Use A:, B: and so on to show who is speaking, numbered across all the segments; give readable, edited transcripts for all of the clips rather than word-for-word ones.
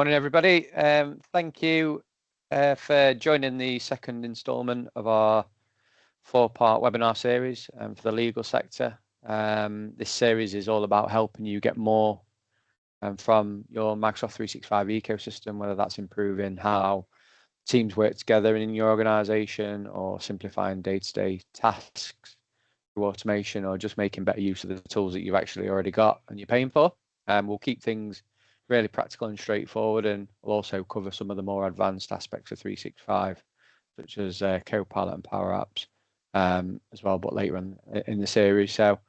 A: Morning, everybody. Thank you for joining the second instalment of our 4-part webinar series for the legal sector. This series is all about helping you get more from your Microsoft 365 ecosystem, whether that's improving how teams work together in your organization or simplifying day-to-day tasks through automation or just making better use of the tools that you've actually already got and you're paying for. We'll keep things really practical and straightforward, and we'll also cover some of the more advanced aspects of 365, such as Copilot and Power Apps as well, but later on in the series. So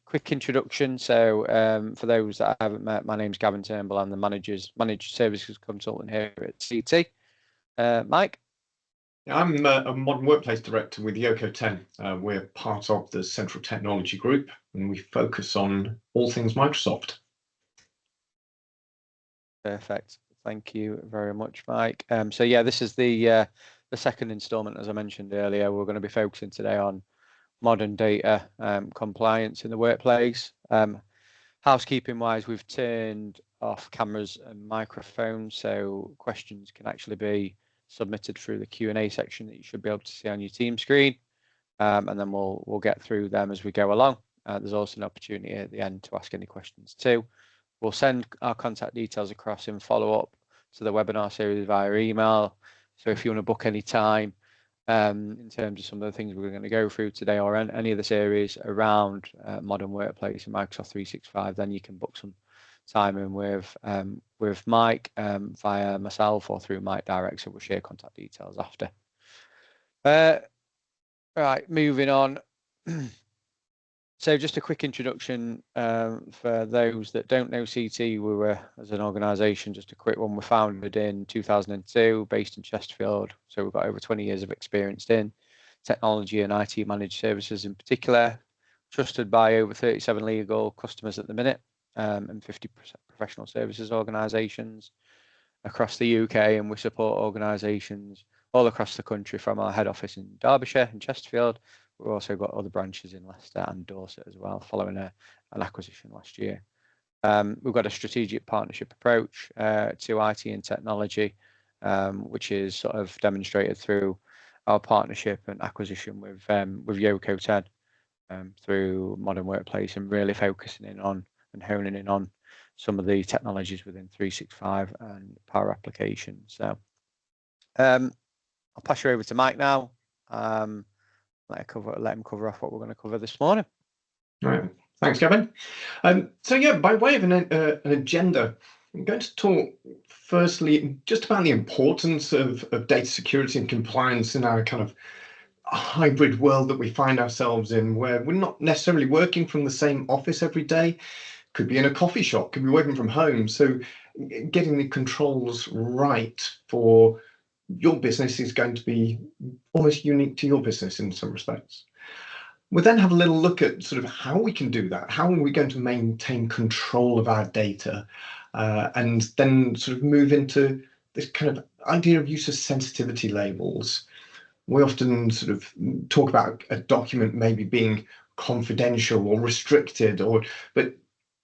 A: quick introduction. So for those that I haven't met, my name's Gavin Turnbull. I'm the Managed Services Consultant here at CT. Mike?
B: I'm a Modern Workplace Director with Yoko 10. We're part of the Central Technology Group, and we focus on all things Microsoft.
A: Perfect. Thank you very much, Mike. So yeah, this is the second instalment, as I mentioned earlier. We're going to be focusing today on modern data compliance in the workplace. Housekeeping wise, we've turned off cameras and microphones, so questions can actually be submitted through the Q&A section that you should be able to see on your team screen, and then we'll get through them as we go along. There's also an opportunity at the end to ask any questions too. We'll send our contact details across in follow-up to the webinar series via email. So if you want to book any time in terms of some of the things we're going to go through today or any of the series around modern workplace and Microsoft 365, then you can book some time in with Mike via myself or through Mike direct. So we'll share contact details after. Right, moving on. So just a quick introduction for those that don't know CT. We were, as an organisation, just a quick one, we're founded in 2002, based in Chesterfield. So we've got over 20 years of experience in technology and IT managed services in particular, trusted by over 37 legal customers at the minute, and 50 professional services organisations across the UK. And we support organisations all across the country from our head office in Derbyshire, in Chesterfield. We've also got other branches in Leicester and Dorset as well, following an acquisition last year. We've got a strategic partnership approach to IT and technology, which is sort of demonstrated through our partnership and acquisition with Yoko 10 through Modern Workplace, and really focusing in on and honing in on some of the technologies within 365 and Power Applications. So I'll pass you over to Mike now. Let him cover off what we're going to cover this morning.
B: All right. Thanks, Gavin. So yeah, by way of an agenda, I'm going to talk firstly just about the importance of data security and compliance in our kind of hybrid world that we find ourselves in, where we're not necessarily working from the same office every day. Could be in a coffee shop, could be working from home. So getting the controls right for your business is going to be almost unique to your business in some respects. We'll then have a little look at sort of how we can do that. How are we going to maintain control of our data? And then sort of move into this kind of idea of use of sensitivity labels. We often sort of talk about a document maybe being confidential or restricted, but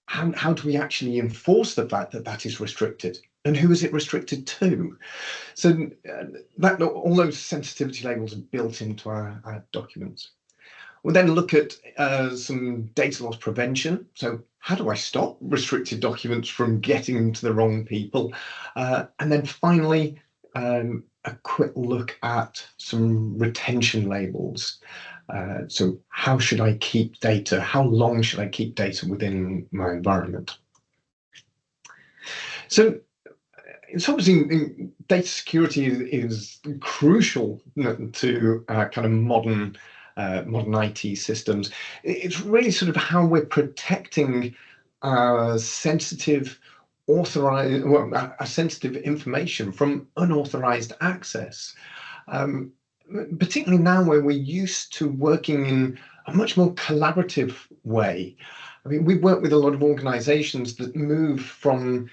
B: how do we actually enforce the fact that that is restricted? And who is it restricted to? So all those sensitivity labels are built into our documents. We'll then look at some data loss prevention. So how do I stop restricted documents from getting to the wrong people? And then finally, a quick look at some retention labels. So how should I keep data? How long should I keep data within my environment? So it's obviously data security is crucial to kind of modern IT systems. It's really sort of how we're protecting sensitive information from unauthorized access. Particularly now where we're used to working in a much more collaborative way. I mean, we work with a lot of organizations that move from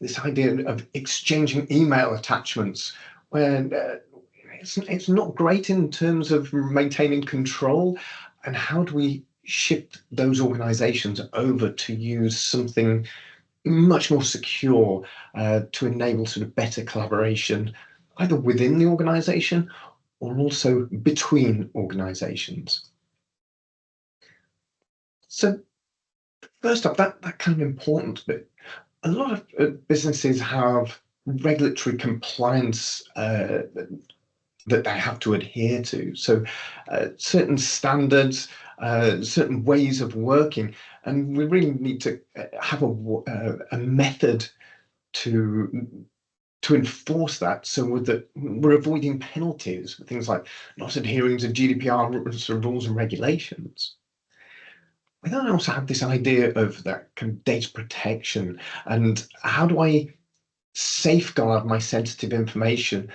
B: this idea of exchanging email attachments, where it's not great in terms of maintaining control. And how do we shift those organizations over to use something much more secure to enable sort of better collaboration, either within the organization or also between organizations. So first up, that kind of important bit. A lot of businesses have regulatory compliance that they have to adhere to. So certain standards, certain ways of working, and we really need to have a method to enforce that, so that we're avoiding penalties for things like not adhering to GDPR rules and regulations. We then also have this idea of that kind of data protection, and how do I safeguard my sensitive information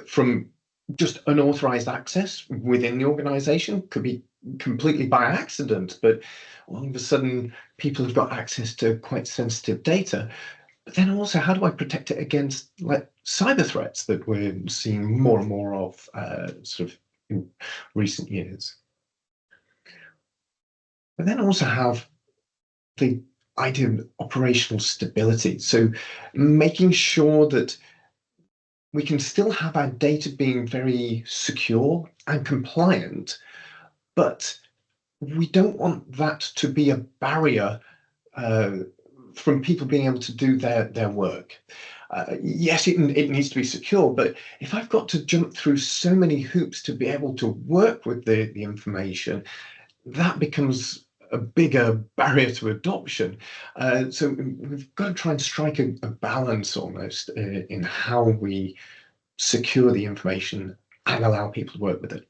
B: from just unauthorized access within the organization. Could be completely by accident, but all of a sudden people have got access to quite sensitive data. But then also, how do I protect it against like cyber threats that we're seeing more and more of sort of in recent years? But then also have the idea of operational stability. So making sure that we can still have our data being very secure and compliant, but we don't want that to be a barrier from people being able to do their work. Yes, it needs to be secure, but if I've got to jump through so many hoops to be able to work with the information, that becomes a bigger barrier to adoption. So we've got to try and strike a balance almost in how we secure the information and allow people to work with it.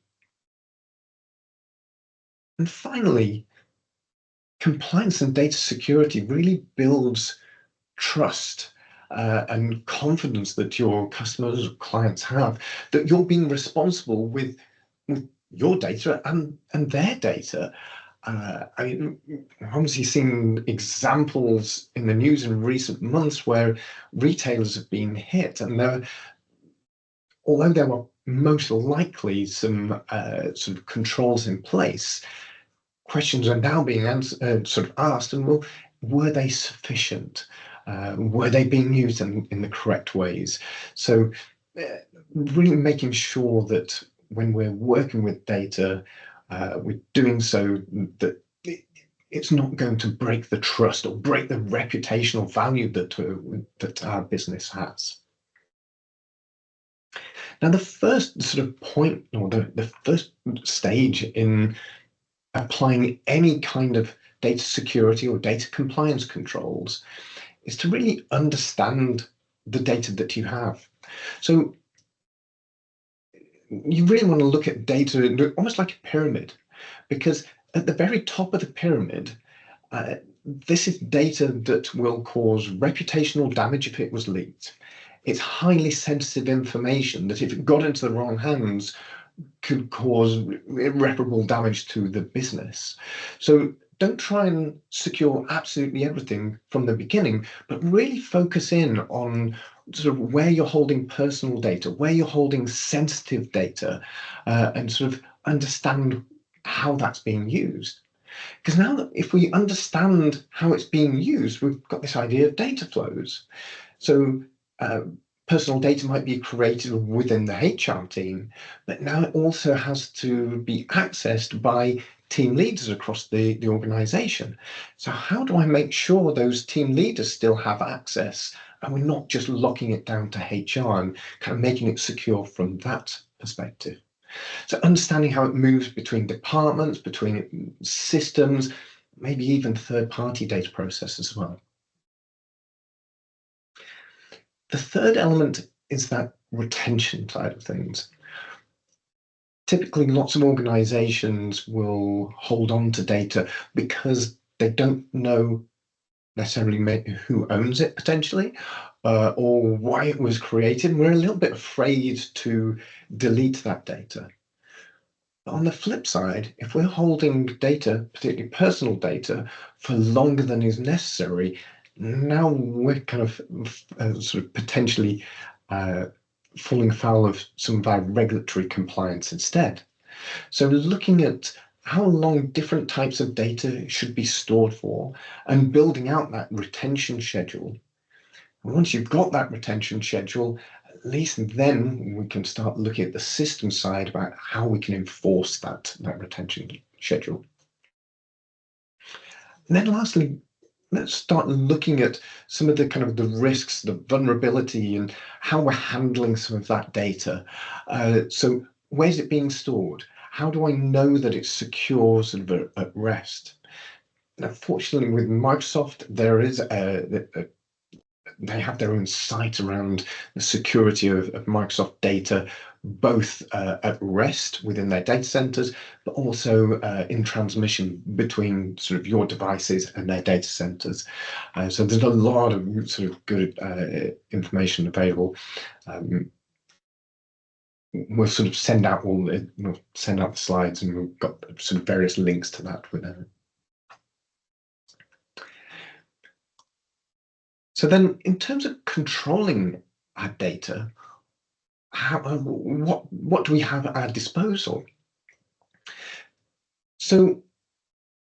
B: And finally, compliance and data security really builds trust and confidence that your customers or clients have, that you're being responsible with your data and their data. I mean, I've obviously seen examples in the news in recent months where retailers have been hit, and although there were most likely some sort of controls in place, questions are now being sort of asked, and well, were they sufficient? Were they being used in the correct ways? So really making sure that when we're working with data, we're doing so that it's not going to break the trust or break the reputational value that our business has. Now, the first sort of point, or the first stage in applying any kind of data security or data compliance controls, is to really understand the data that you have. So you really want to look at data almost like a pyramid, because at the very top of the pyramid, this is data that will cause reputational damage if it was leaked. It's highly sensitive information that if it got into the wrong hands could cause irreparable damage to the business. So don't try and secure absolutely everything from the beginning, but really focus in on sort of where you're holding personal data, where you're holding sensitive data, and sort of understand how that's being used. Because now that if we understand how it's being used, we've got this idea of data flows. So personal data might be created within the HR team, but now it also has to be accessed by team leaders across the organization. So how do I make sure those team leaders still have access, and we're not just locking it down to HR and kind of making it secure from that perspective? So understanding how it moves between departments, between systems, maybe even third-party data processes as well. The third element is that retention side of things. Typically, lots of organizations will hold on to data because they don't know necessarily who owns it potentially, or why it was created. We're a little bit afraid to delete that data. But on the flip side, if we're holding data, particularly personal data, for longer than is necessary, now we're kind of sort of potentially falling foul of some of our regulatory compliance instead. So looking at how long different types of data should be stored for, and building out that retention schedule. And once you've got that retention schedule, at least then we can start looking at the system side about how we can enforce that retention schedule. And then lastly, let's start looking at some of the kind of the risks, the vulnerability, and how we're handling some of that data. So where's it being stored? How do I know that it's secure sort of at rest? Now, fortunately, with Microsoft, there is they have their own site around the security of Microsoft data, both at rest within their data centers, but also in transmission between sort of your devices and their data centers. So there's a lot of sort of good information available. We'll sort of send out we'll send out the slides, and we've got sort of various links to that with them. So then, in terms of controlling our data, what do we have at our disposal? So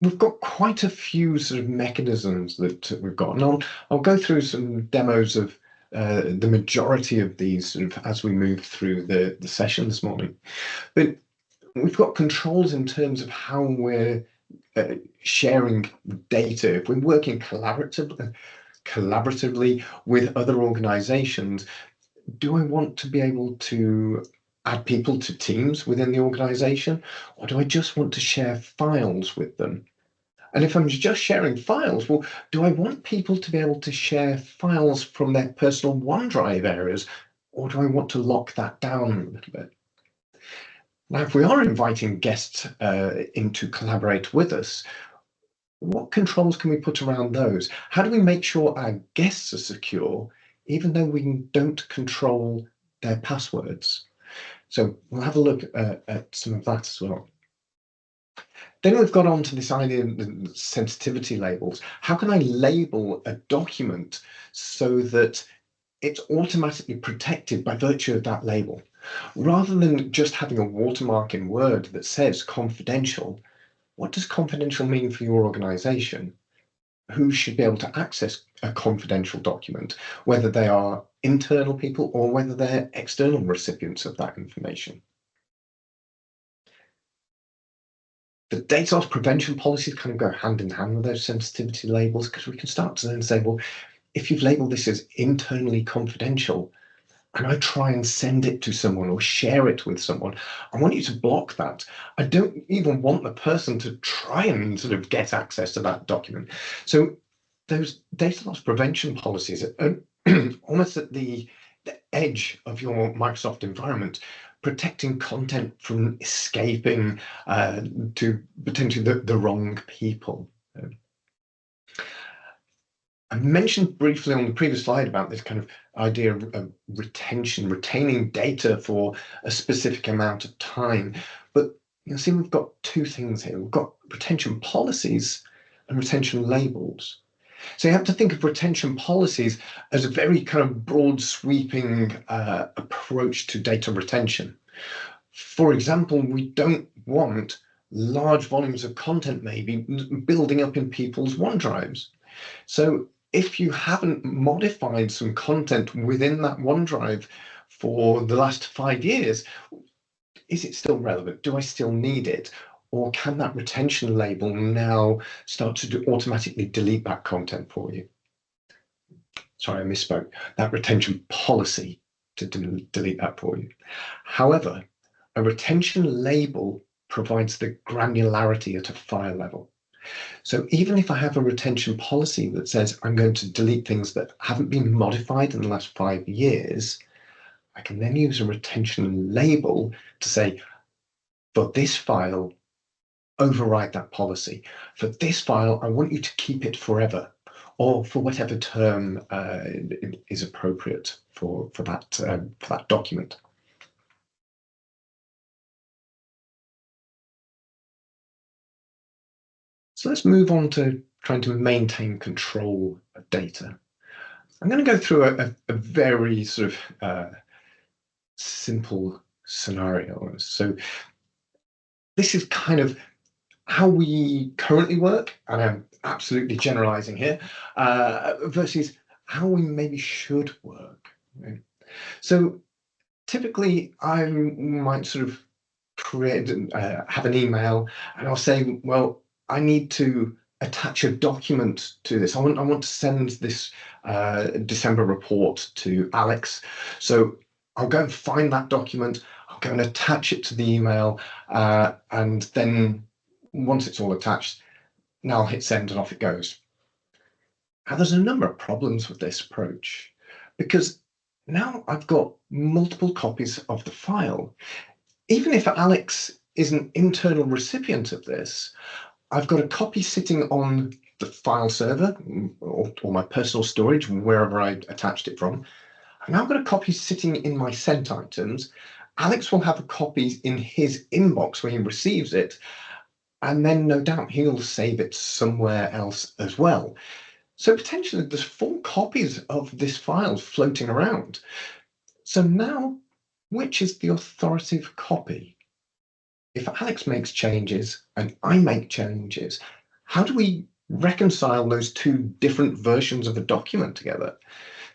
B: we've got quite a few sort of mechanisms that we've got, and I'll go through some demos of the majority of these sort of as we move through the session this morning. But we've got controls in terms of how we're sharing data. If we're working collaboratively with other organizations, do I want to be able to add people to teams within the organization, or do I just want to share files with them? And if I'm just sharing files, well, do I want people to be able to share files from their personal OneDrive areas, or do I want to lock that down a little bit? Now, if we are inviting guests in to collaborate with us, what controls can we put around those? How do we make sure our guests are secure, even though we don't control their passwords? So we'll have a look at some of that as well. Then we've got on to this idea of the sensitivity labels. How can I label a document so that it's automatically protected by virtue of that label? Rather than just having a watermark in Word that says confidential, what does confidential mean for your organization? Who should be able to access a confidential document, whether they are internal people or whether they're external recipients of that information? The data loss prevention policies kind of go hand in hand with those sensitivity labels, because we can start to then say, well, if you've labeled this as internally confidential, and I try and send it to someone or share it with someone, I want you to block that. I don't even want the person to try and sort of get access to that document. So those data loss prevention policies are almost at the edge of your Microsoft environment, protecting content from escaping to potentially the wrong people. I mentioned briefly on the previous slide about this kind of idea of retention, retaining data for a specific amount of time. But you'll see we've got two things here. We've got retention policies and retention labels. So you have to think of retention policies as a very kind of broad sweeping approach to data retention. For example, we don't want large volumes of content maybe building up in people's OneDrives. So if you haven't modified some content within that OneDrive for the last 5 years, is it still relevant? Do I still need it? Or can that retention label now start to automatically delete that content for you? Sorry, I misspoke. That retention policy to delete that for you. However, a retention label provides the granularity at a file level. So even if I have a retention policy that says I'm going to delete things that haven't been modified in the last 5 years, I can then use a retention label to say, for this file, override that policy. For this file, I want you to keep it forever, or for whatever term is appropriate for that document. So let's move on to trying to maintain control of data. I'm going to go through a very sort of simple scenario. So this is kind of how we currently work, and I'm absolutely generalizing here, versus how we maybe should work. Right? So typically, I might sort of create, have an email, and I'll say, well, I need to attach a document to this. I want to send this December report to Alex. So I'll go and find that document. I'll go and attach it to the email, and then once it's all attached, now I'll hit send and off it goes. Now, there's a number of problems with this approach because now I've got multiple copies of the file. Even if Alex is an internal recipient of this, I've got a copy sitting on the file server or my personal storage, wherever I attached it from. I've now got a copy sitting in my sent items. Alex will have a copy in his inbox when he receives it, and then no doubt he'll save it somewhere else as well. So potentially there's 4 copies of this file floating around. So now, which is the authoritative copy? If Alex makes changes and I make changes, how do we reconcile those 2 different versions of a document together?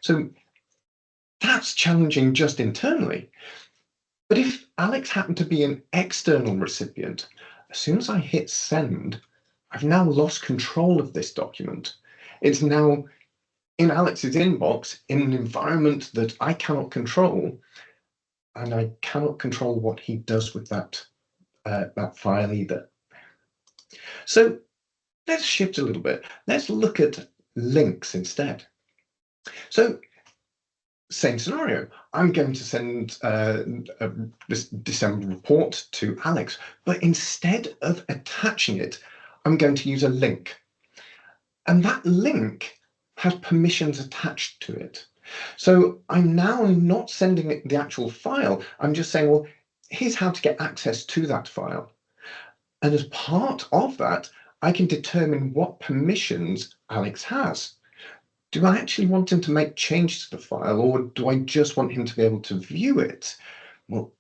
B: So that's challenging just internally. But if Alex happened to be an external recipient, as soon as I hit send, I've now lost control of this document. It's now in Alex's inbox in an environment that I cannot control, and I cannot control what he does with that file either. So let's shift a little bit. Let's look at links instead. So same scenario. I'm going to send this December report to Alex, but instead of attaching it, I'm going to use a link. And that link has permissions attached to it. So I'm now not sending it the actual file. I'm just saying, well, here's how to get access to that file. And as part of that, I can determine what permissions Alex has. Do I actually want him to make changes to the file, or do I just want him to be able to view it? Well,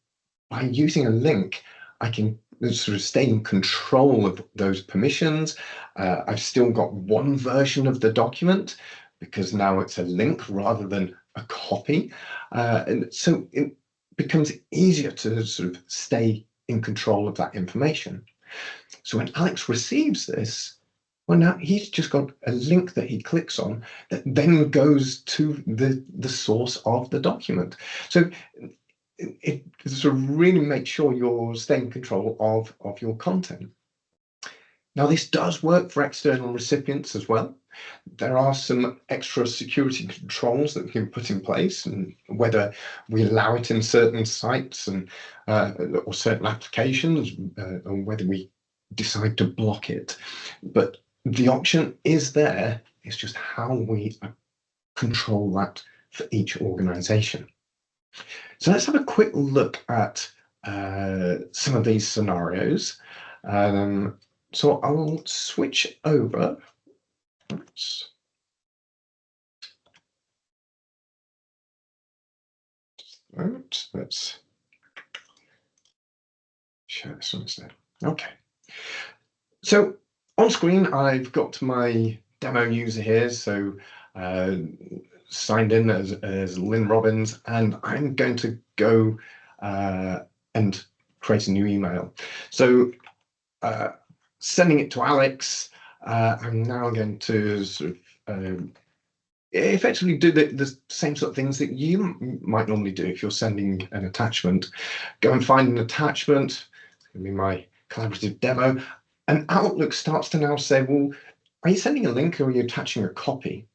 B: by using a link, I can sort of stay in control of those permissions. I've still got one version of the document because now it's a link rather than a copy. And so it becomes easier to sort of stay in control of that information. So when Alex receives this, well, now he's just got a link that he clicks on that then goes to the source of the document. So it sort of really makes sure you're staying in control of your content. Now, this does work for external recipients as well. There are some extra security controls that we can put in place, and whether we allow it in certain sites and or certain applications, or whether we decide to block it. But the option is there. It's just how we control that for each organization. So let's have a quick look at some of these scenarios. So I will switch over. Oops. Oops, let's share this one instead. Okay. So on screen, I've got my demo user here. So signed in as Lynn Robbins, and I'm going to go and create a new email. So sending it to Alex, I'm now going to sort of effectively do the same sort of things that you might normally do if you're sending an attachment. Go and find an attachment. It's going to be my collaborative demo. And Outlook starts to now say, well, are you sending a link or are you attaching a copy?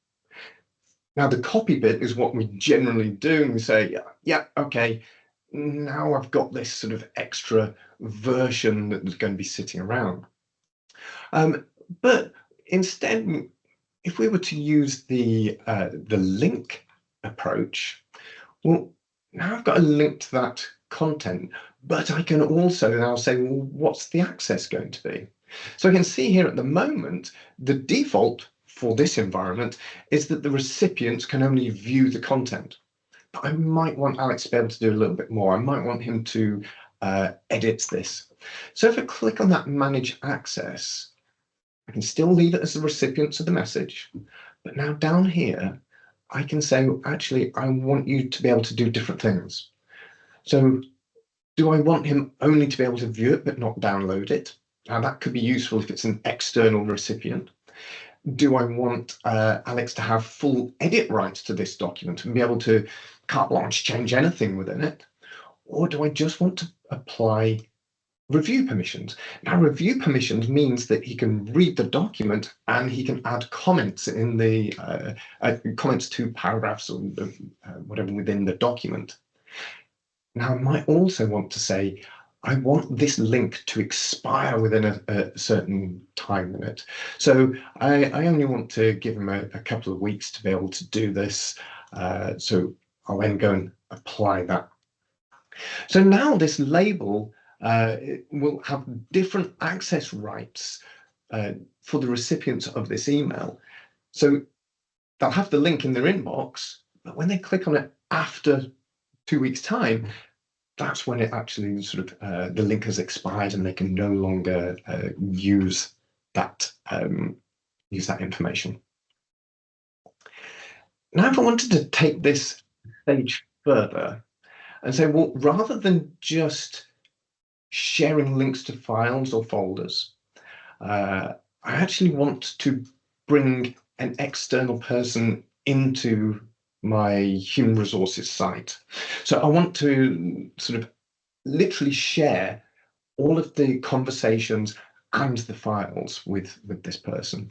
B: Now, the copy bit is what we generally do. And we say, yeah, okay, now I've got this sort of extra version that's going to be sitting around. But instead, if we were to use the link approach, well, now I've got a link to that content, but I can also now say, well, what's the access going to be? So I can see here at the moment, the default for this environment is that the recipients can only view the content. But I might want Alex to be able to do a little bit more. I might want him to edit this So if I click on that manage access, I can still leave it as the recipient of the message, but now down here, I can say, actually, I want you to be able to do different things. So do I want him only to be able to view it but not download it? Now that could be useful if it's an external recipient. Do I want Alex to have full edit rights to this document and be able to carte blanche change anything within it? Or do I just want to apply review permissions? Now, review permissions means that he can read the document and he can add comments in the comments to paragraphs or whatever within the document. Now, I might also want to say, I want this link to expire within a certain time limit. So I only want to give him a couple of weeks to be able to do this. So I'll then go and apply that. So now this label will have different access rights for the recipients of this email. So they'll have the link in their inbox, but when they click on it after 2 weeks' time, that's when it actually sort of the link has expired and they can no longer use that information. Now, if I wanted to take this stage further and say, well, rather than just sharing links to files or folders, I actually want to bring an external person into my human resources site. So I want to sort of literally share all of the conversations and the files with this person.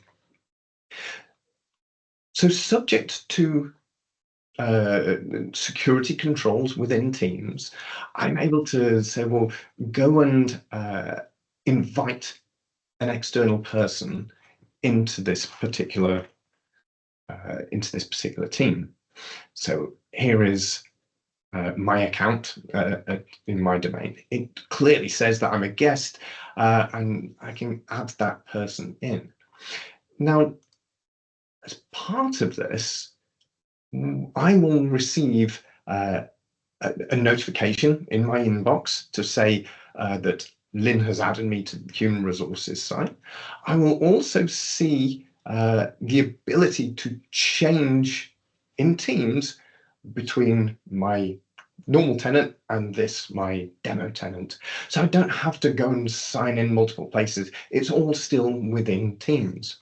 B: So subject to security controls within Teams, I'm able to say, well, go and invite an external person into this particular team. So here is my account in my domain. It clearly says that I'm a guest, and I can add that person in. Now, as part of this, I will receive a notification in my inbox to say that Lynn has added me to the human resources site. I will also see the ability to change in Teams between my normal tenant and my demo tenant. So I don't have to go and sign in multiple places. It's all still within Teams.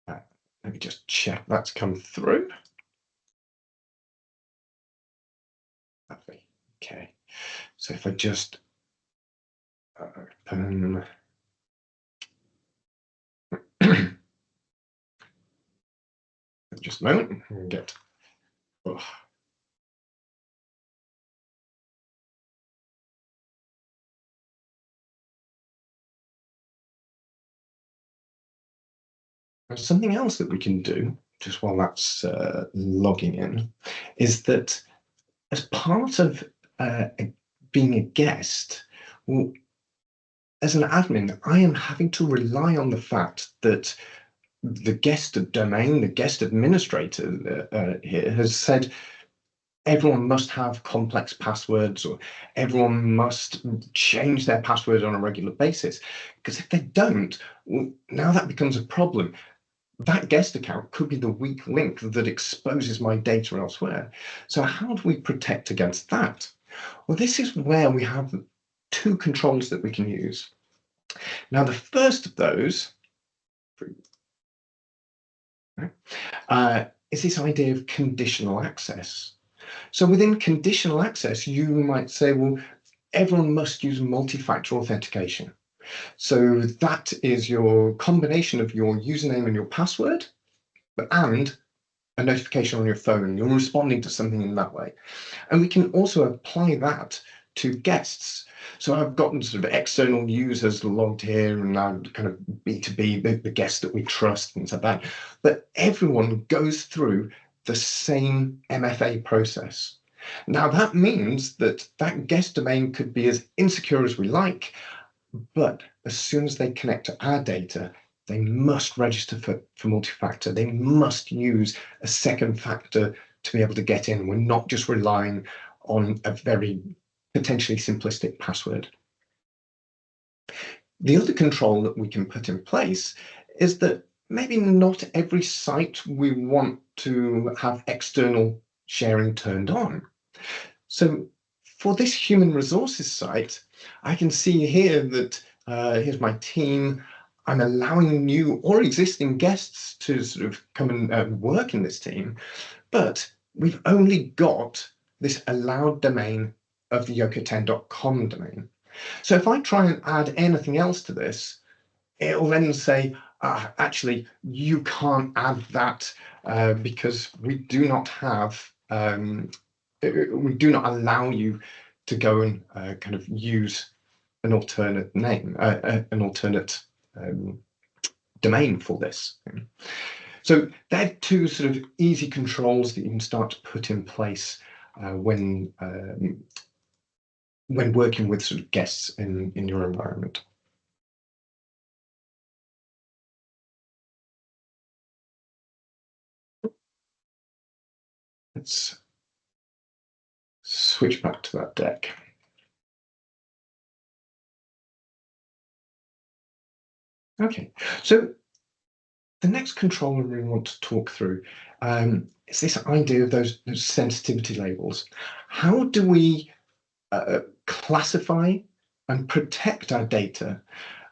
B: Let me just check that's come through. Lovely. Okay. So if I just open just a moment and get There's something else that we can do just while that's logging in, is that as part of being a guest, well, as an admin, I am having to rely on the fact that the guest domain, the guest administrator here has said everyone must have complex passwords, or everyone must change their password on a regular basis. Because if they don't, well, now that becomes a problem. That guest account could be the weak link that exposes my data elsewhere. So how do we protect against that? Well, this is where we have two controls that we can use. Now, the first of those is this idea of conditional access. So within conditional access, you might say, well, everyone must use multi-factor authentication. So that is your combination of your username and your password, and a notification on your phone. You're responding to something in that way. And we can also apply that to guests. So I've gotten sort of external users logged here, and now kind of B2B, the guests that we trust, things like that. But everyone goes through the same MFA process. Now that means that that guest domain could be as insecure as we like, but as soon as they connect to our data, they must register for multi-factor. They must use a second factor to be able to get in. We're not just relying on a very potentially simplistic password. The other control that we can put in place is that maybe not every site we want to have external sharing turned on. So for this human resources site, I can see here that here's my team. I'm allowing new or existing guests to sort of come and work in this team, but we've only got this allowed domain of the yoko10.com domain. So if I try and add anything else to this, it'll then say, actually, you can't add that because we do not have, we do not allow you to go and kind of use an alternate name, an alternate domain for this. So they're two sort of easy controls that you can start to put in place when working with sort of guests in your environment. Let's switch back to that deck. Okay, so the next control we really want to talk through is this idea of those sensitivity labels. How do we classify and protect our data?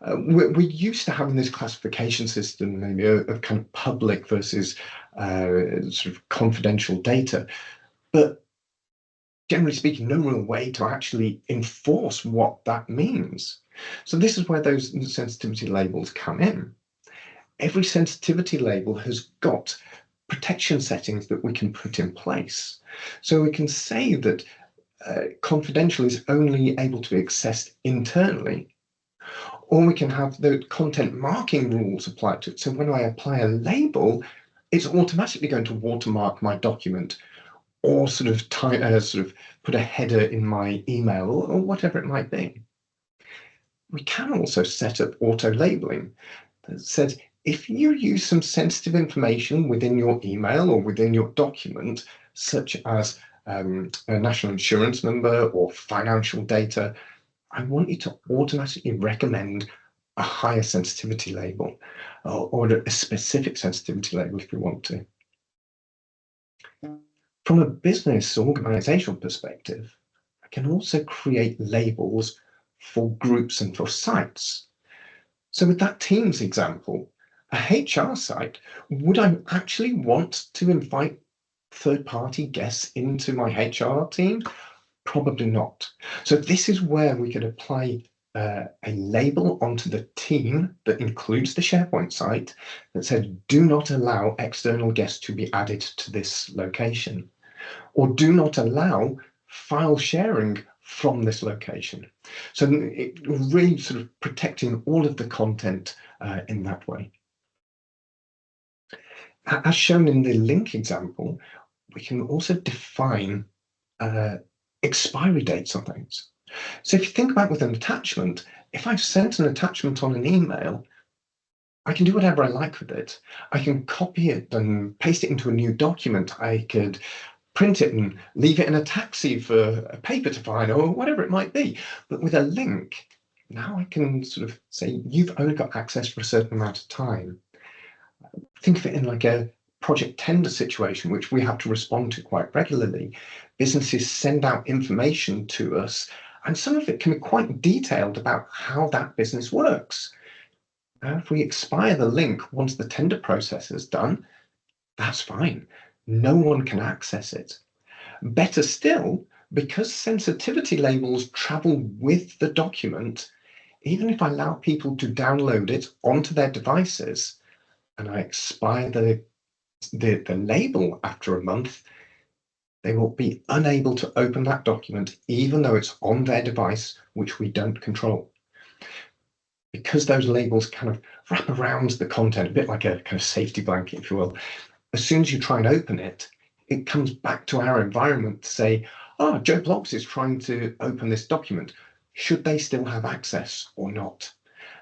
B: We're used to having this classification system, maybe of kind of public versus sort of confidential data, but generally speaking, no real way to actually enforce what that means. So this is where those sensitivity labels come in. Every sensitivity label has got protection settings that we can put in place. So we can say that confidential is only able to be accessed internally, or we can have the content marking rules applied to it. So when I apply a label, it's automatically going to watermark my document, or sort of put a header in my email, or whatever it might be. We can also set up auto labeling that says if you use some sensitive information within your email or within your document, such as a national insurance number or financial data, I want you to automatically recommend a higher sensitivity label or a specific sensitivity label if you want to. From a business organizational perspective, I can also create labels for groups and for sites. So with that Teams example, a HR site, would I actually want to invite third-party guests into my HR team? Probably not. So this is where we could apply a label onto the team that includes the SharePoint site that says, do not allow external guests to be added to this location, or do not allow file sharing from this location. So it really sort of protecting all of the content in that way. As shown in the link example, we can also define expiry dates on things. So if you think about with an attachment, if I've sent an attachment on an email, I can do whatever I like with it. I can copy it and paste it into a new document. I could print it and leave it in a taxi for a paper to find or whatever it might be. But with a link, now I can sort of say, you've only got access for a certain amount of time. Think of it in like a project tender situation, which we have to respond to quite regularly. Businesses send out information to us, and some of it can be quite detailed about how that business works. Now, if we expire the link once the tender process is done, that's fine. No one can access it. Better still, because sensitivity labels travel with the document, even if I allow people to download it onto their devices and I expire the label after a month, they will be unable to open that document, even though it's on their device, which we don't control. Because those labels kind of wrap around the content, a bit like a kind of safety blanket, if you will, as soon as you try and open it, it comes back to our environment to say, oh, Joe Bloggs is trying to open this document. Should they still have access or not?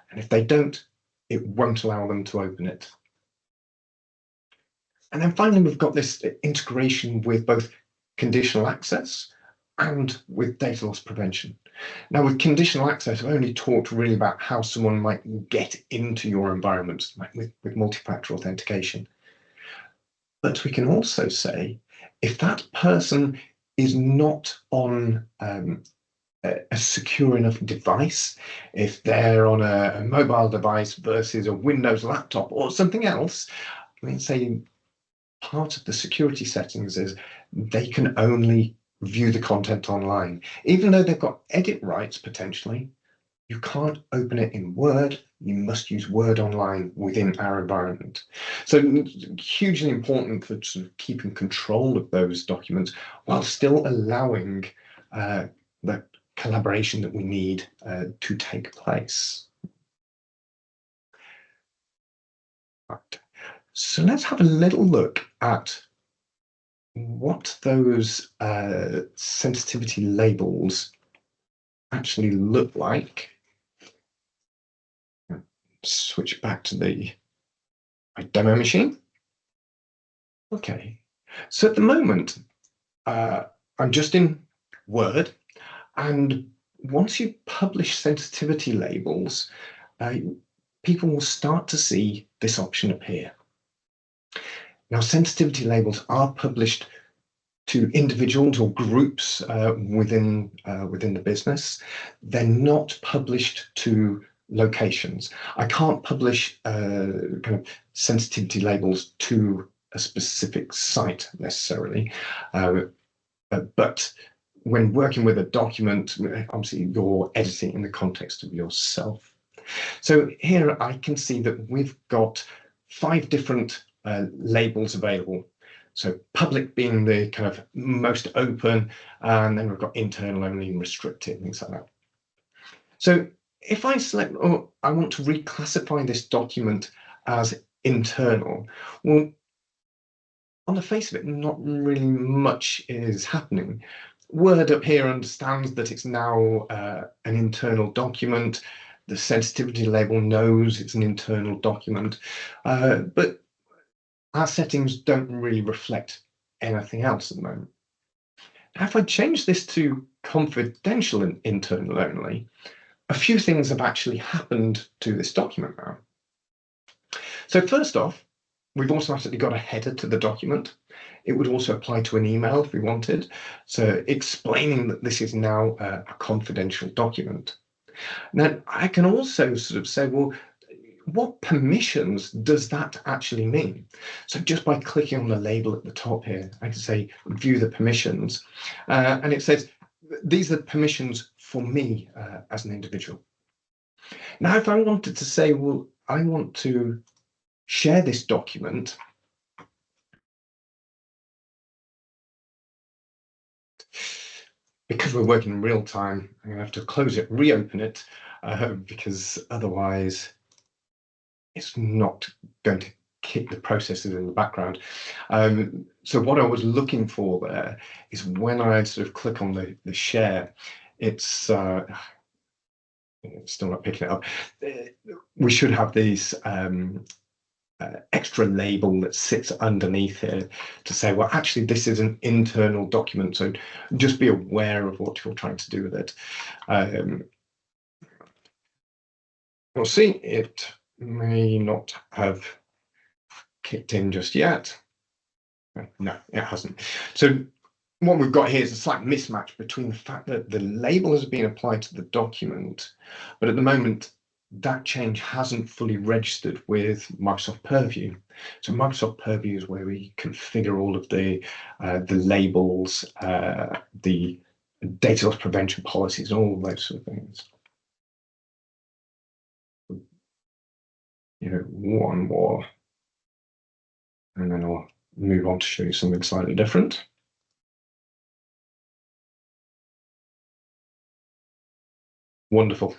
B: And if they don't, it won't allow them to open it. And then finally, we've got this integration with both conditional access and with data loss prevention. Now, with conditional access, I've only talked really about how someone might get into your environment, like with multi-factor authentication. But we can also say, if that person is not on a secure enough device, if they're on a mobile device versus a Windows laptop or something else, I mean, say part of the security settings is they can only view the content online. Even though they've got edit rights potentially, you can't open it in Word. You must use Word Online within our environment. So hugely important for sort of keeping control of those documents while still allowing the collaboration that we need to take place. Right. So let's have a little look at what those sensitivity labels actually look like. Switch back to my demo machine. Okay, so at the moment, I'm just in Word, and once you publish sensitivity labels, people will start to see this option appear. Now, sensitivity labels are published to individuals or groups within the business. They're not published to locations. I can't publish kind of sensitivity labels to a specific site necessarily, but when working with a document, obviously you're editing in the context of yourself. So here I can see that we've got 5 different labels available. So public being the kind of most open, and then we've got internal only and restricted, things like that. So if I select, oh, I want to reclassify this document as internal, well, on the face of it, not really much is happening. Word up here understands that it's now an internal document. The sensitivity label knows it's an internal document, but our settings don't really reflect anything else at the moment. Now, if I change this to confidential and internal only, a few things have actually happened to this document now. So first off, we've automatically got a header to the document. It would also apply to an email if we wanted, so explaining that this is now a confidential document. Now, I can also sort of say, well, what permissions does that actually mean? So just by clicking on the label at the top here, I can say view the permissions, and it says these are the permissions for me as an individual. Now, if I wanted to say, well, I want to share this document, because we're working in real time, I'm going to have to close it, reopen it, because otherwise it's not going to kick the processes in the background. So what I was looking for there is when I sort of click on the share, it's still not picking it up. We should have these extra label that sits underneath here to say, well, actually, this is an internal document, so just be aware of what you're trying to do with it. We'll see, it may not have kicked in just yet. No, it hasn't. So what we've got here is a slight mismatch between the fact that the label has been applied to the document, but at the moment that change hasn't fully registered with Microsoft Purview. So Microsoft Purview is where we configure all of the labels, the data loss prevention policies, all those sort of things. You know, one more, and then I'll move on to show you something slightly different. Wonderful.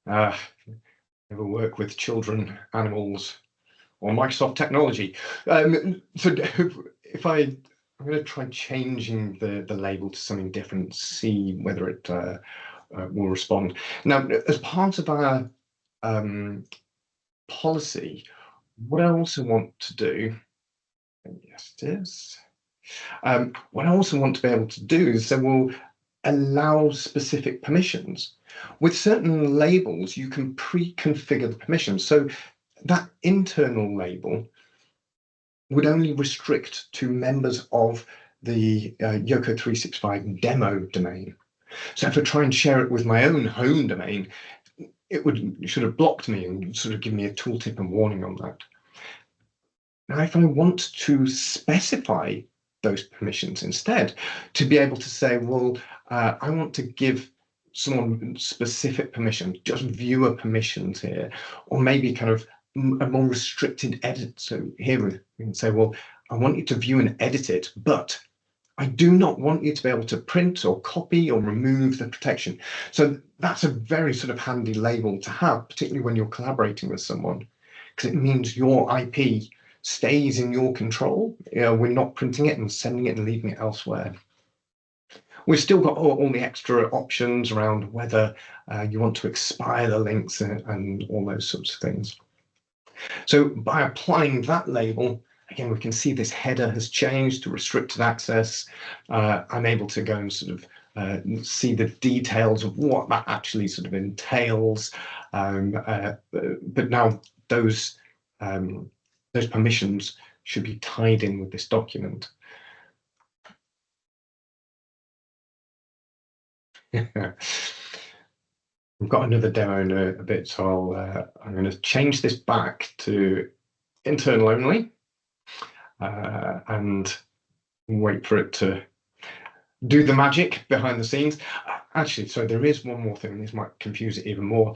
B: Never work with children, animals, or Microsoft technology. So if I'm going to try changing the label to something different, see whether it will respond. Now, as part of our policy, what I also want to do, yes, it is. What I also want to be able to do is say, well, allow specific permissions. With certain labels, you can pre-configure the permissions. So that internal label would only restrict to members of the Yoko 365 demo domain. So if I try and share it with my own home domain, it should have blocked me and sort of give me a tooltip and warning on that. Now, if I want to specify those permissions instead, to be able to say, well, I want to give someone specific permission, just viewer permissions here, or maybe kind of a more restricted edit. So here we can say, well, I want you to view and edit it, but I do not want you to be able to print or copy or remove the protection. So that's a very sort of handy label to have, particularly when you're collaborating with someone, because it means your IP stays in your control. We're not printing it and sending it and leaving it elsewhere. We've still got all the extra options around whether you want to expire the links and all those sorts of things. So by applying that label, again, we can see this header has changed to restricted access. I'm able to go and sort of see the details of what that actually sort of entails. But now those permissions should be tied in with this document. We've got another demo in a bit, so I'm going to change this back to internal only and wait for it to do the magic behind the scenes. Actually, so there is one more thing. This might confuse it even more.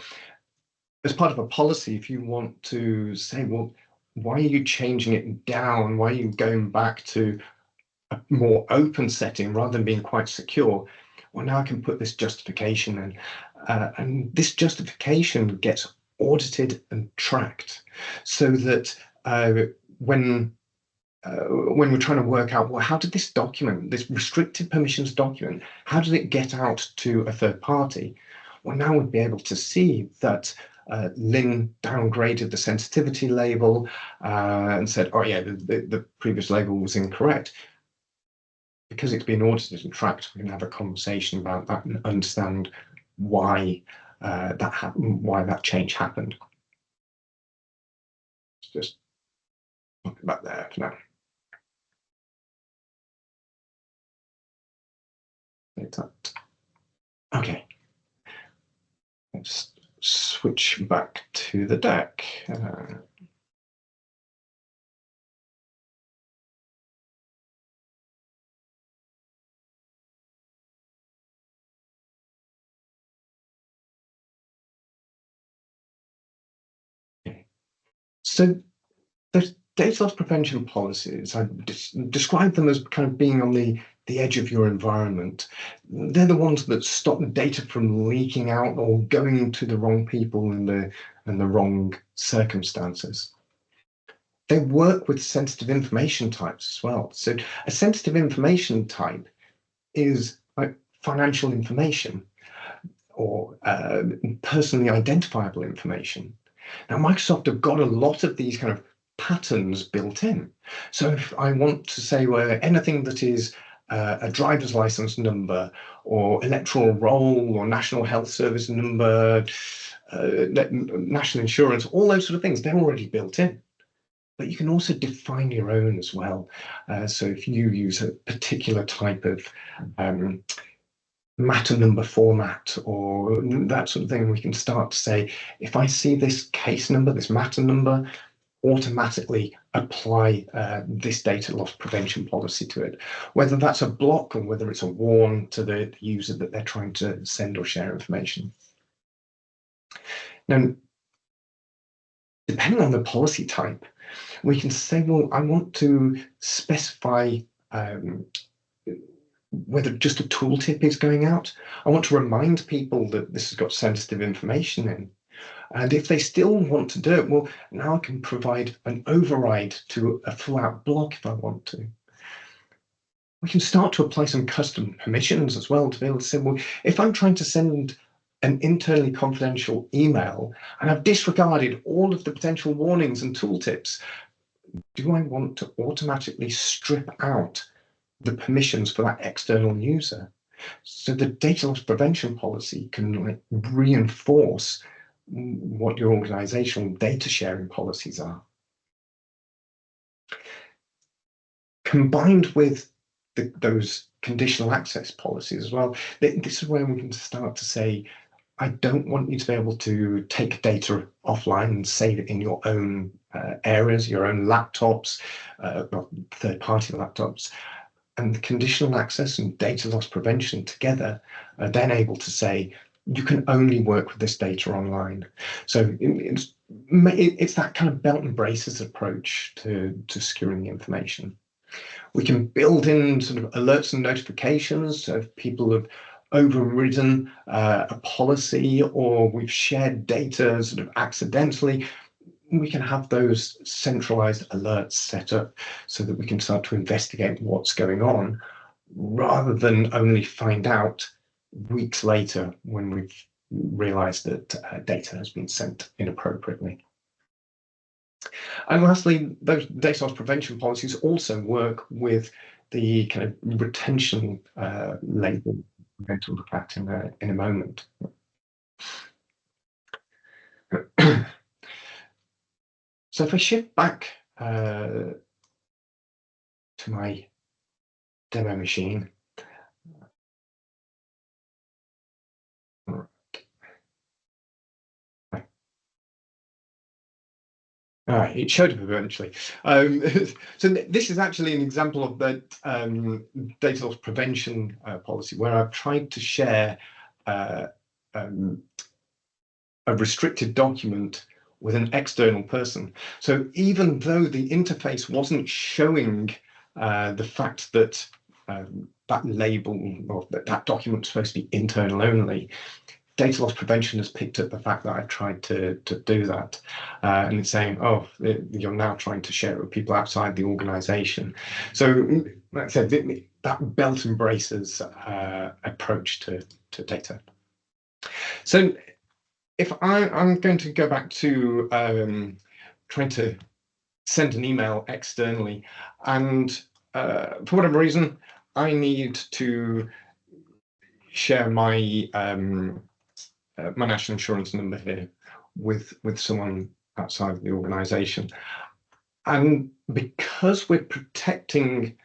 B: As part of a policy, if you want to say, well, why are you changing it down? Why are you going back to a more open setting rather than being quite secure? Well, now I can put this justification in, and this justification gets audited and tracked, so that when we're trying to work out, well, how did this document, this restricted permissions document, how did it get out to a third party? Well, now we'd be able to see that Lynn downgraded the sensitivity label and said, oh yeah, the previous label was incorrect. Because it's been audited and tracked, we can have a conversation about that and understand why that happened, why that change happened. Just put it back there for now. Okay, let's switch back to the deck. So those data loss prevention policies, I describe them as kind of being on the edge of your environment. They're the ones that stop the data from leaking out or going to the wrong people in the wrong circumstances. They work with sensitive information types as well. So a sensitive information type is like financial information or personally identifiable information. Now, Microsoft have got a lot of these kind of patterns built in. So if I want to say, well, anything that is a driver's license number or electoral roll or national health service number, national insurance, all those sort of things, they're already built in. But you can also define your own as well. So if you use a particular type of matter number format or that sort of thing, we can start to say, if I see this case number, this matter number, automatically apply this data loss prevention policy to it, whether that's a block or whether it's a warn to the user that they're trying to send or share information. Now, depending on the policy type, we can say, well, I want to specify whether just a tooltip is going out. I want to remind people that this has got sensitive information in. And if they still want to do it, well, now I can provide an override to a full-out block if I want to. We can start to apply some custom permissions as well to be able to say, well, if I'm trying to send an internally confidential email and I've disregarded all of the potential warnings and tooltips, do I want to automatically strip out the permissions for that external user? So the data loss prevention policy can reinforce what your organizational data sharing policies are. Combined with those conditional access policies as well, this is where we can start to say, I don't want you to be able to take data offline and save it in your own areas, your own laptops, third-party laptops. And the conditional access and data loss prevention together are then able to say, you can only work with this data online. So it's that kind of belt and braces approach to securing the information. We can build in sort of alerts and notifications if people have overridden a policy, or we've shared data sort of accidentally. We can have those centralized alerts set up so that we can start to investigate what's going on, rather than only find out weeks later when we've realized that data has been sent inappropriately. And lastly, those data loss prevention policies also work with the kind of retention label we're going to look at in a moment. So if I shift back to my demo machine, it showed up eventually. So this is actually an example of that data loss prevention policy, where I've tried to share a restricted document with an external person. So even though the interface wasn't showing the fact that that label or that document was supposed to be internal only, data loss prevention has picked up the fact that I've tried to do that, and it's saying, oh, you're now trying to share it with people outside the organization. So like I said, that belt and braces approach to data. So if I'm going to go back to trying to send an email externally, and for whatever reason, I need to share my my national insurance number here with someone outside of the organization. And because we're protecting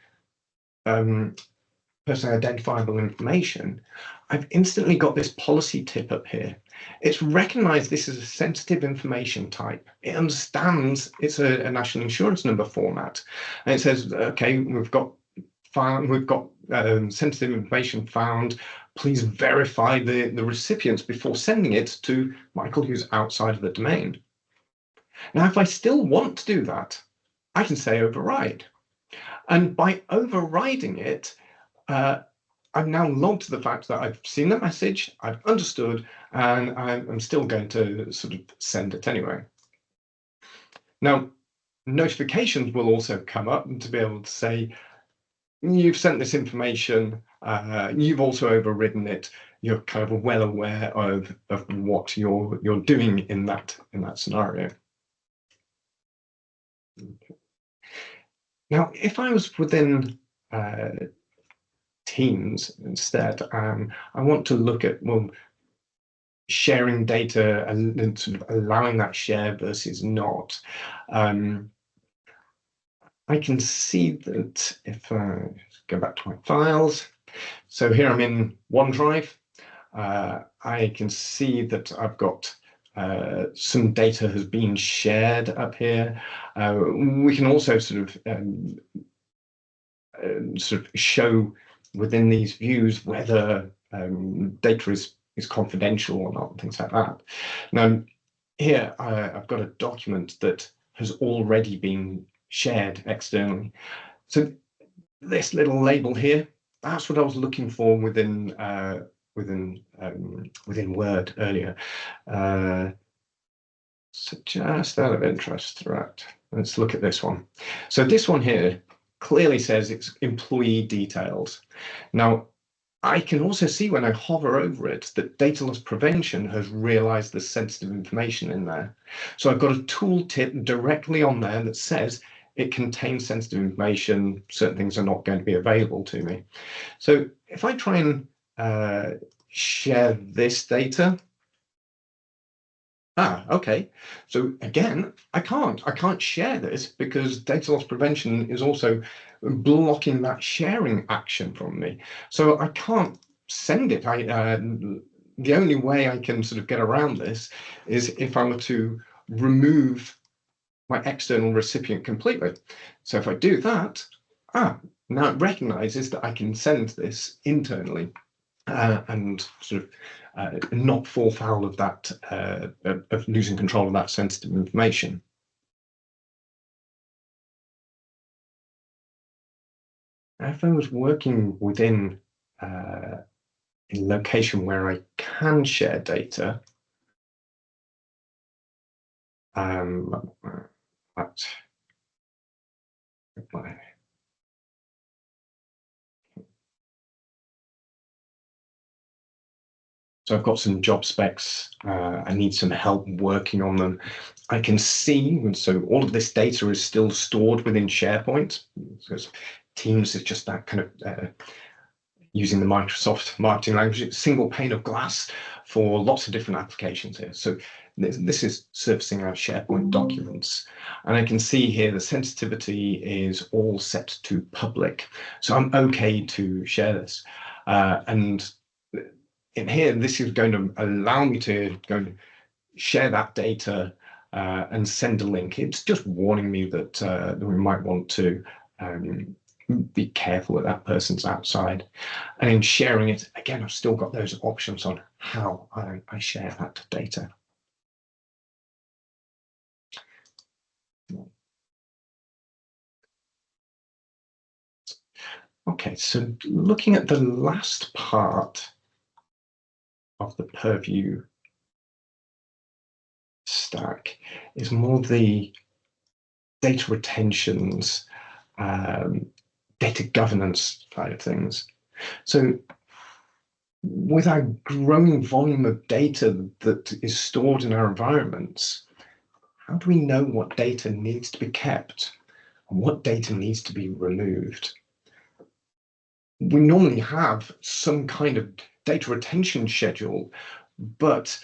B: personally identifiable information, I've instantly got this policy tip up here. It's recognized this is a sensitive information type. It understands it's a national insurance number format. And it says, okay, we've got sensitive information found. Please verify the recipients before sending it to Michael, who's outside of the domain. Now, if I still want to do that, I can say override. And by overriding it, I've now logged the fact that I've seen the message, I've understood, and I'm still going to sort of send it anyway. Now, notifications will also come up to be able to say, you've sent this information, you've also overridden it, you're kind of well aware of what you're doing in that scenario. Okay. Now, if I was within Teams instead, I want to look at, well, sharing data and sort of allowing that share versus not. I can see that if I go back to my files, so here I'm in OneDrive, I can see that I've got some data has been shared up here. We can also sort of show within these views whether data is confidential or not, things like that. Now, here I've got a document that has already been shared externally. So this little label here, that's what I was looking for within Word earlier. So just out of interest, right? Let's look at this one. So this one here clearly says it's employee details. Now, I can also see when I hover over it that data loss prevention has realized the sensitive information in there. So I've got a tooltip directly on there that says it contains sensitive information, certain things are not going to be available to me. So if I try and share this data. Okay. So again, I can't share this because data loss prevention is also blocking that sharing action from me. So I can't send it. The only way I can sort of get around this is if I were to remove my external recipient completely. So if I do that, now it recognizes that I can send this internally and sort of not fall foul of that, of losing control of that sensitive information. If I was working within a location where I can share data, so I've got some job specs. I need some help working on them. I can see, so all of this data is still stored within SharePoint, because Teams is just that kind of using the Microsoft marketing language, single pane of glass for lots of different applications here. So this is surfacing our SharePoint documents. And I can see here the sensitivity is all set to public. So I'm okay to share this. And in here, this is going to allow me to go and share that data and send a link. It's just warning me that we might want to be careful that that person's outside. And in sharing it, again, I've still got those options on how I share that data. Okay, so looking at the last part of the Purview stack is more the data retentions, data governance side of things. So with our growing volume of data that is stored in our environments, how do we know what data needs to be kept and what data needs to be removed? We normally have some kind of data retention schedule, but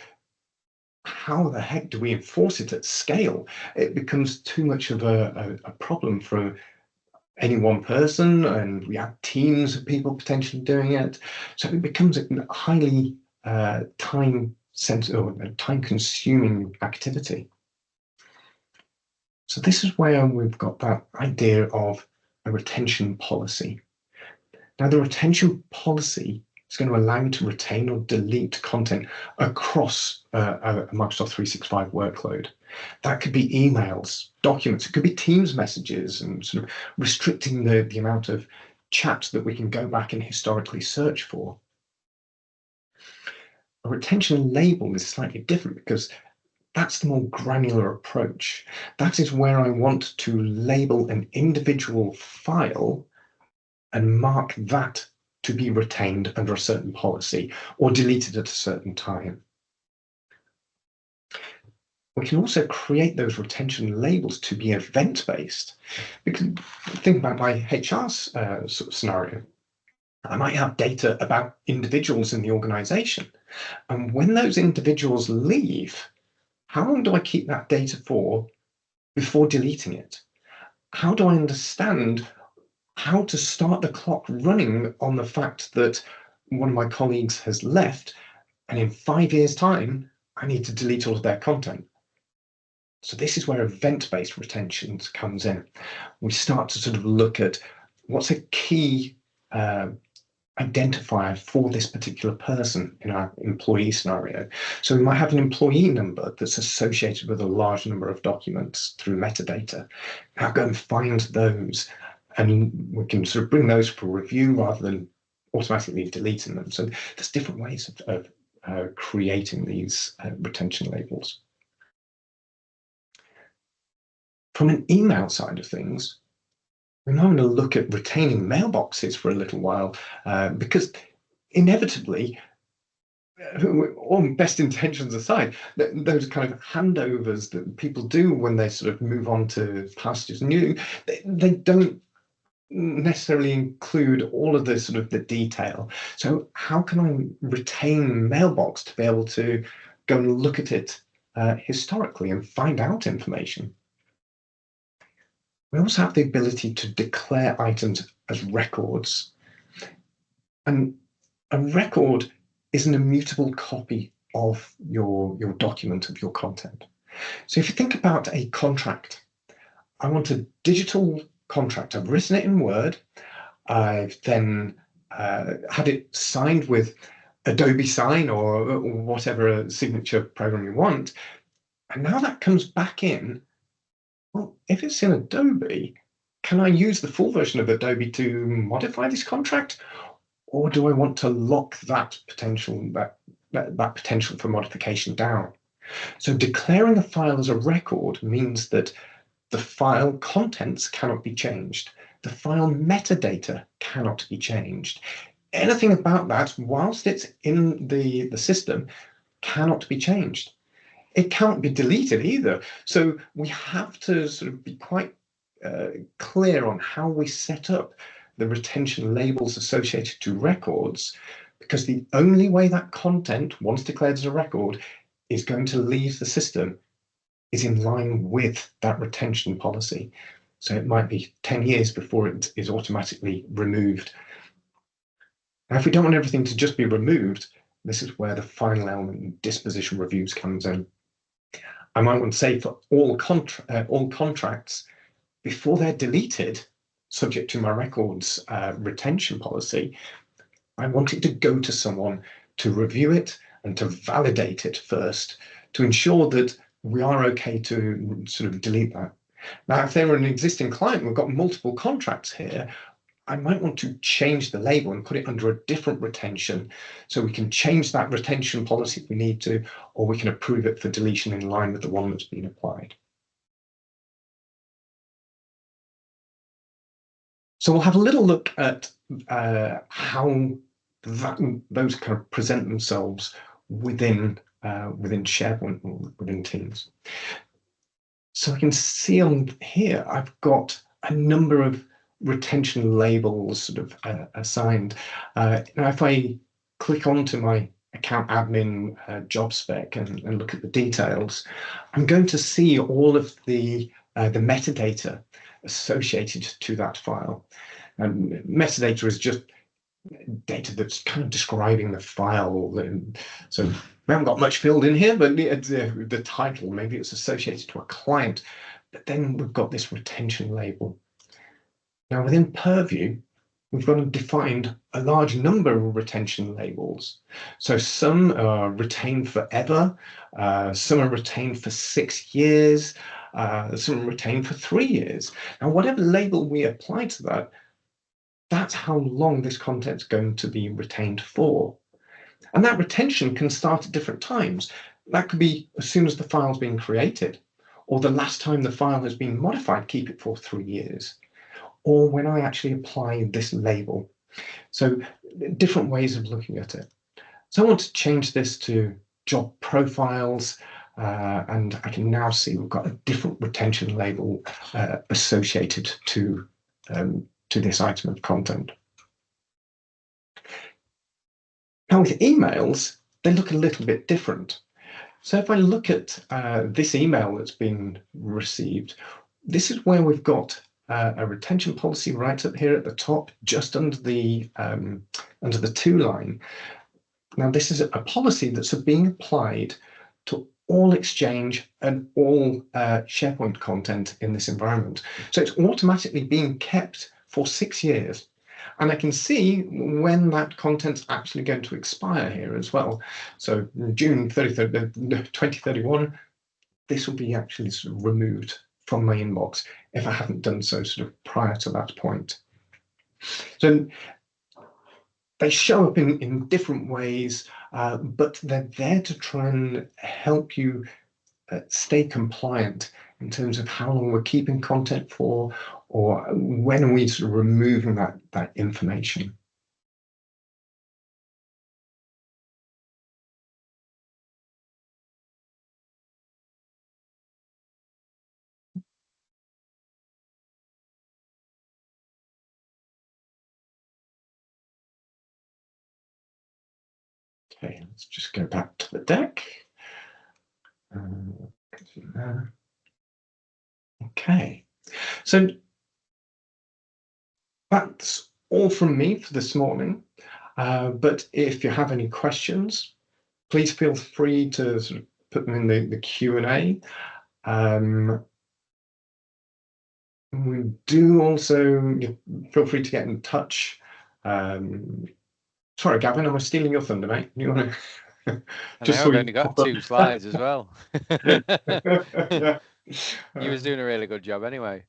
B: how the heck do we enforce it at scale? It becomes too much of a problem for any one person, and we have teams of people potentially doing it. So it becomes a highly time-consuming activity. So this is where we've got that idea of a retention policy. Now, the retention policy is going to allow you to retain or delete content across a Microsoft 365 workload. That could be emails, documents, it could be Teams messages, and sort of restricting the amount of chat that we can go back and historically search for. A retention label is slightly different because that's the more granular approach. That is where I want to label an individual file and mark that to be retained under a certain policy or deleted at a certain time. We can also create those retention labels to be event-based. Because think about my HR sort of scenario. I might have data about individuals in the organization. And when those individuals leave, how long do I keep that data for before deleting it? How do I understand how to start the clock running on the fact that one of my colleagues has left, and in 5 years' time, I need to delete all of their content? So this is where event-based retention comes in. We start to sort of look at what's a key identifier for this particular person in our employee scenario. So we might have an employee number that's associated with a large number of documents through metadata. Now go and find those, and we can sort of bring those for review rather than automatically deleting them. So there's different ways of creating these retention labels. From an email side of things, we're now going to look at retaining mailboxes for a little while, because inevitably, all best intentions aside, those kind of handovers that people do when they sort of move on to pastures new, they don't necessarily include all of the sort of the detail. So how can I retain Mailbox to be able to go and look at it historically and find out information? We also have the ability to declare items as records. And a record is an immutable copy of your document, of your content. So if you think about a contract, I want a digital contract. I've written it in Word. I've then had it signed with Adobe Sign or whatever signature program you want. And now that comes back in. Well, if it's in Adobe, can I use the full version of Adobe to modify this contract? Or do I want to lock that potential for modification down? So declaring a file as a record means that the file contents cannot be changed. The file metadata cannot be changed. Anything about that, whilst it's in the system, cannot be changed. It can't be deleted either. So we have to sort of be quite clear on how we set up the retention labels associated to records, because the only way that content, once declared as a record, is going to leave the system is in line with that retention policy. So it might be 10 years before it is automatically removed. Now, if we don't want everything to just be removed, this is where the final element, disposition reviews, comes in. I might want to say for all contracts, before they're deleted, subject to my records retention policy, I want it to go to someone to review it and to validate it first, to ensure that we are okay to sort of delete that. Now, if they're an existing client, we've got multiple contracts here, I might want to change the label and put it under a different retention. So we can change that retention policy if we need to, or we can approve it for deletion in line with the one that's been applied. So we'll have a little look at how those kind of present themselves within SharePoint, within Teams. So I can see on here, I've got a number of retention labels sort of assigned. Now, if I click onto my account admin job spec and look at the details, I'm going to see all of the metadata associated to that file. And metadata is just data that's kind of describing the file. So we haven't got much filled in here, but the title, maybe it's associated to a client, but then we've got this retention label. Now within Purview, we've got defined a large number of retention labels. So some are retained forever, some are retained for 6 years, some are retained for 3 years. Now, whatever label we apply to that, that's how long this content's going to be retained for. And that retention can start at different times. That could be as soon as the file's been created, or the last time the file has been modified, keep it for 3 years, or when I actually apply this label. So different ways of looking at it. So I want to change this to job profiles, and I can now see we've got a different retention label associated to this item of content. Now with emails, they look a little bit different. So if I look at this email that's been received, this is where we've got a retention policy right up here at the top, just under the to line. Now this is a policy that's being applied to all Exchange and all SharePoint content in this environment. So it's automatically being kept for 6 years. And I can see when that content's actually going to expire here as well. So June 30th, 2031, this will be actually sort of removed from my inbox if I haven't done so sort of prior to that point. So they show up in different ways, but they're there to try and help you stay compliant in terms of how long we're keeping content for, or when are we sort of removing that information. Okay, let's just go back to the deck. Okay, so that's all from me for this morning. But if you have any questions, please feel free to sort of put them in the Q&A. We do also feel free to get in touch. Sorry, Gavin, am I stealing your thunder, mate? You want to
A: I
B: just
A: know,
B: so
A: I've
B: we
A: only got
B: pop up.
A: 2 slides as well.
B: Yeah.
A: You was doing a really good job anyway.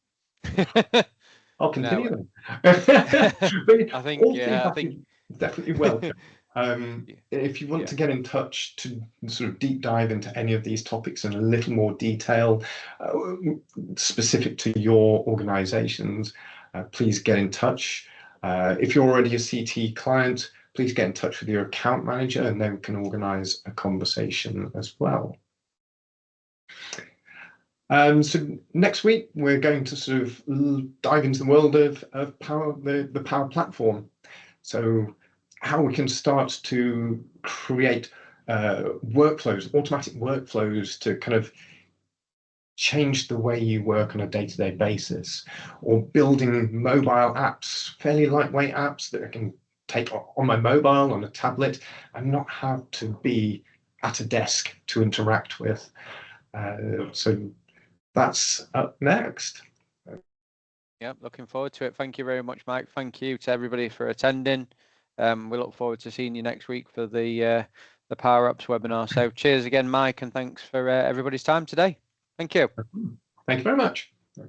B: I'll continue
A: No,
B: then.
A: I think,
B: All
A: yeah, I
B: feedback
A: think,
B: is definitely welcome. If you want
A: yeah,
B: to get in touch to sort of deep dive into any of these topics in a little more detail, specific to your organizations, please get in touch. If you're already a CT client, please get in touch with your account manager and then we can organize a conversation as well. So next week we're going to sort of dive into the world of Power, the Power Platform. So how we can start to create workflows, automatic workflows to kind of change the way you work on a day-to-day basis, or building mobile apps, fairly lightweight apps that I can take on my mobile, on a tablet, and not have to be at a desk to interact with. So that's up next.
A: yeah, looking forward to it. Thank you very much, Mike. Thank you to everybody for attending. We look forward to seeing you next week for the Power Ups webinar. So cheers again, Mike, and thanks for everybody's time today. Thank you.
B: Thank you very much.